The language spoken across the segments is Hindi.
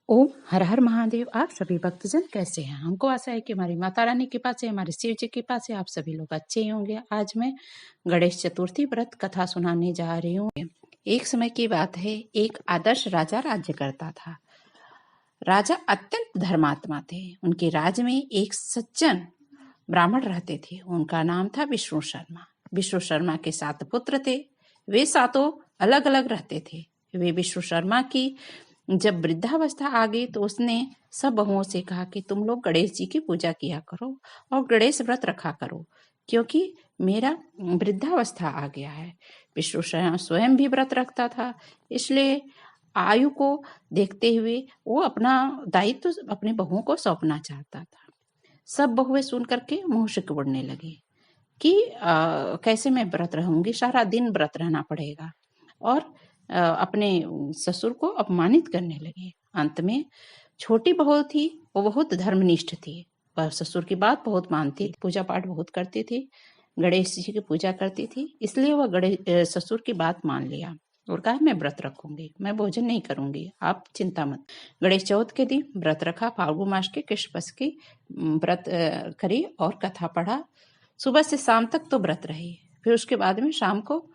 ओम हर हर महादेव। आप सभी भक्तजन कैसे हैं? हमको आशा है कि हमारी माता रानी की कृपा से, हमारे शिव जी की कृपा से आप सभी लोग अच्छे ही होंगे। आज मैं गणेश चतुर्थी व्रत कथा सुनाने जा रही हूँ। एक समय की बात है, एक आदर्श राजा राज्य करता था। राजा अत्यंत धर्मात्मा थे। उनके राज्य में एक सज्जन ब्राह्मण रहते थे। उनका नाम था विष्णु शर्मा। विष्णु शर्मा के 7 पुत्र थे। वे सातों अलग अलग रहते थे। वे विष्णु शर्मा की जब वृद्धावस्था आ गई तो उसने सब बहुओं से कहा कि तुम लोग गणेश जी की पूजा किया करो और गणेश व्रत रखा करो, क्योंकि मेरा वृद्धावस्था आ गया है। विष्णु शर्मा स्वयं भी व्रत रखता था, इसलिए आयु को देखते हुए वो अपना दायित्व अपनी बहुओं को सौंपना चाहता था। सब बहुएं सुन करके मुंह सिकुड़ने लगी कि कैसे मैं व्रत रहूंगी, सारा दिन व्रत रहना पड़ेगा, और अपने ससुर को अपमानित करने लगे। अंत में छोटी बहू थी, वो बहुत धर्मनिष्ठ थी। वह ससुर की बात बहुत मानती थी, पूजा पाठ बहुत करती थी, गणेश जी की पूजा करती थी। इसलिए वह ससुर की बात मान लिया और कहा मैं व्रत रखूंगी, मैं भोजन नहीं करूंगी, आप चिंता मत। गणेश चौथ के दिन व्रत रखा। फाल्गुन मास के कृष्ण पक्ष की व्रत करी और कथा पढ़ा। सुबह से शाम तक तो व्रत रही। फिर उसके बाद में शाम को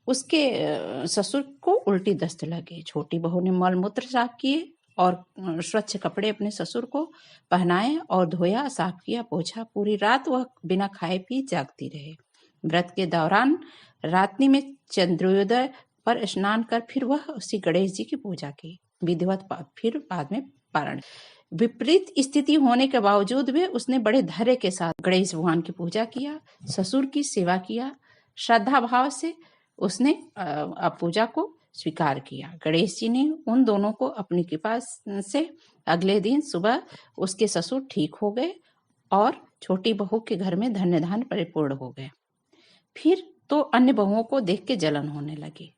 उसके ससुर को उल्टी दस्त लगी। छोटी बहू ने मल मूत्र साफ किए और स्वच्छ कपड़े अपने ससुर को पहनाए और धोया, साफ किया, पोछा। पूरी रात वह बिना खाए पी जागती रहे। व्रत के दौरान रात्रि में चंद्रोदय पर स्नान कर फिर वह उसी गणेश जी की पूजा की विधिवत। फिर बाद में पारण। विपरीत स्थिति होने के बावजूद भी उसने बड़े धैर्य के साथ गणेश भगवान की पूजा किया, ससुर की सेवा किया। श्रद्धा भाव से उसने पूजा को स्वीकार किया। गणेश जी ने उन दोनों को अपनी कृपा से अगले दिन सुबह उसके ससुर ठीक हो गए और छोटी बहू के घर में धन्य धान्य परिपूर्ण हो गए। फिर तो अन्य बहुओं को देख के जलन होने लगी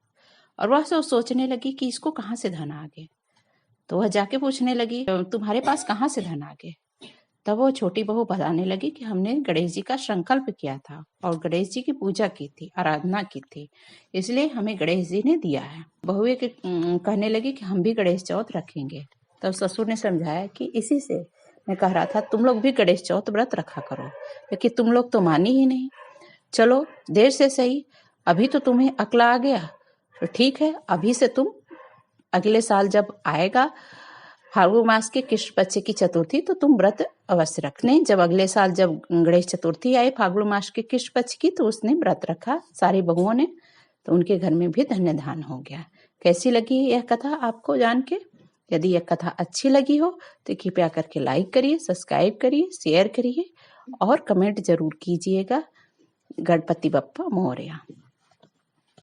और वह सोचने लगी कि इसको कहाँ से धन आ गए। तो वह जाके पूछने लगी, तुम्हारे पास कहाँ से धन आ गए? तब वो छोटी बहू बताने लगी कि हमने गणेश जी का संकल्प किया था और गणेश जी की पूजा की थी, आराधना की थी, इसलिए हमें गणेश जी ने दिया है। बहुए के कहने लगी कि हम भी गणेश चौथ रखेंगे। तब ससुर ने समझाया कि इसी से मैं कह रहा था तुम लोग भी गणेश चौथ व्रत रखा करो, लेकिन तुम लोग तो मानी ही नहीं। चलो देर से सही, अभी तो तुम्हें अक्ल आ गया, तो ठीक है, अभी से तुम अगले साल जब आएगा फाल्गुन मास के कृष्ण पक्ष की चतुर्थी तो तुम व्रत अवश्य रखने। जब अगले साल जब गणेश चतुर्थी आई फाल्गुन मास के कृष्ण पक्ष की, तो उसने व्रत रखा सारी बहुओं ने, तो उनके घर में भी धन्य धान हो गया। कैसी लगी यह कथा आपको जान के? यदि यह कथा अच्छी लगी हो तो कृपया करके लाइक करिए, सब्सक्राइब करिए, शेयर करिए और कमेंट जरूर कीजिएगा। गणपति बप्पा मोरया।